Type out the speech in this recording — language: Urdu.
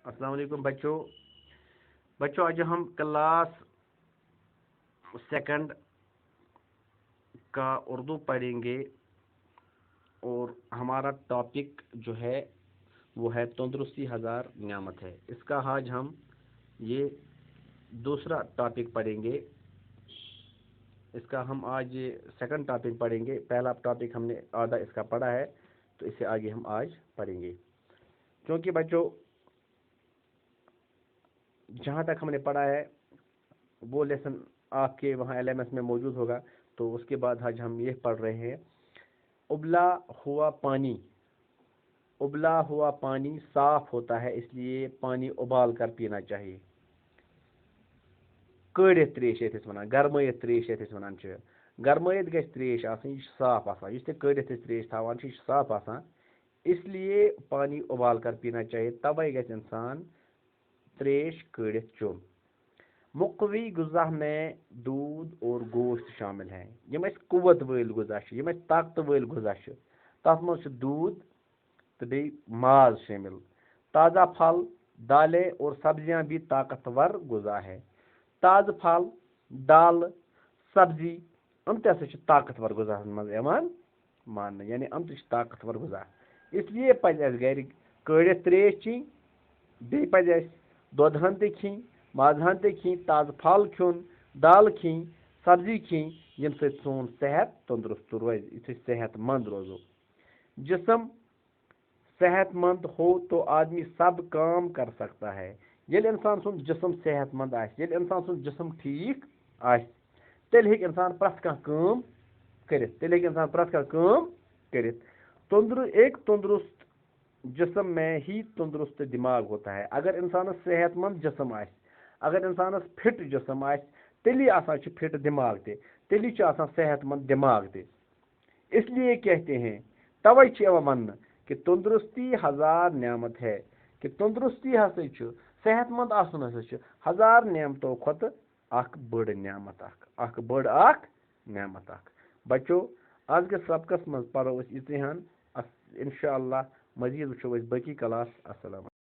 السلام علیکم بچوں آج ہم کلاس سیکنڈ کا اردو پڑھیں گے اور ہمارا ٹاپک جو ہے وہ ہے تندرستی ہزار نعمت ہے. اس کا آج ہم یہ دوسرا ٹاپک پڑھیں گے. اس کا ہم آج سیکنڈ ٹاپک پڑھیں گے. پہلا ٹاپک ہم نے آدھا اس کا پڑھا ہے تو اس سے آگے ہم آج پڑھیں گے. کیونکہ بچوں جہاں تک ہم نے پڑھا ہے وہ لیسن آپ کے وہاں ایل ایم ایس میں موجود ہوگا. تو اس کے بعد آج ہم یہ پڑھ رہے ہیں ابلا ہوا پانی صاف ہوتا ہے، اس لیے پانی ابال کر پینا چاہیے. کڑت تریش یتھ ونان گرمائت تریش یتھ ونان گرمائت گژھِ تریش آسن، یہ صاف آسان. اس کڑت تریش تھاوان یہ صاف آسان، اس لیے پانی ابال کر پینا چاہیے. تبے گژھِ انسان تریش کڑت چون. مقوی غذا میں دودھ اور گوشت شامل ہیں. یم قوت ول غذا یم طاقت ول غذا تر مز دودھ تو بی ماز شامل. تازہ پھل، دالیں اور سبزیاں بھی طاقتور غذا ہے. تازہ پھل، دال، سبزی ام تہ طاقتور غذا مز مان یعنی ام تہ طاقتور غذا. اس لیے پزِ اس گھر کڑت تریش چین، بی پزِ اس دودھ ہن تہ کھین، ماز ہن تہ کھین، تازہ پھل کھیون، دال کھین، سبزی کھین، یم سۭتۍ سون صحت تندرست روزِ، یُتھ أسۍ صحت مند روزو. جسم صحت مند ہو تو آدمی سب کام کر سکتا ہے. ییٚلہِ انسان سُنٛد جسم صحت مند آسہِ، ییٚلہِ انسان سُنٛد جسم ٹھیٖک آسہِ، تیٚلہِ ہیٚکہِ انسان پرٛٮ۪تھ کانٛہہ کٲم کٔرِتھ. ایک تندرست جسم میں ہی تندرست دماغ ہوتا ہے. اگر انسانس صحت مند جسم آسہِ، اگر انسانس فٹ جسم آسہِ، تیٚلی آسان چھُ فٹ دماغ تہِ، تیٚلی چھُ آسان صحت مند دماغ تہِ. اس لیے کہتے ہیں، توے چھُ یِوان وننہٕ کہ تندرستی ہزار نعمت ہے، کہ تندرستی ہسا چھُ، صحت مند آسُن ہسا چھُ ہزار نعمتو کھۄتہٕ اکھ بٔڑ نعمت اکھ. بچو آز کے سبقس منٛز پرو أسۍ یِژٕے ہن. انشاء اللہ مزید وٕچھو أسۍ باقی کلاس. السلام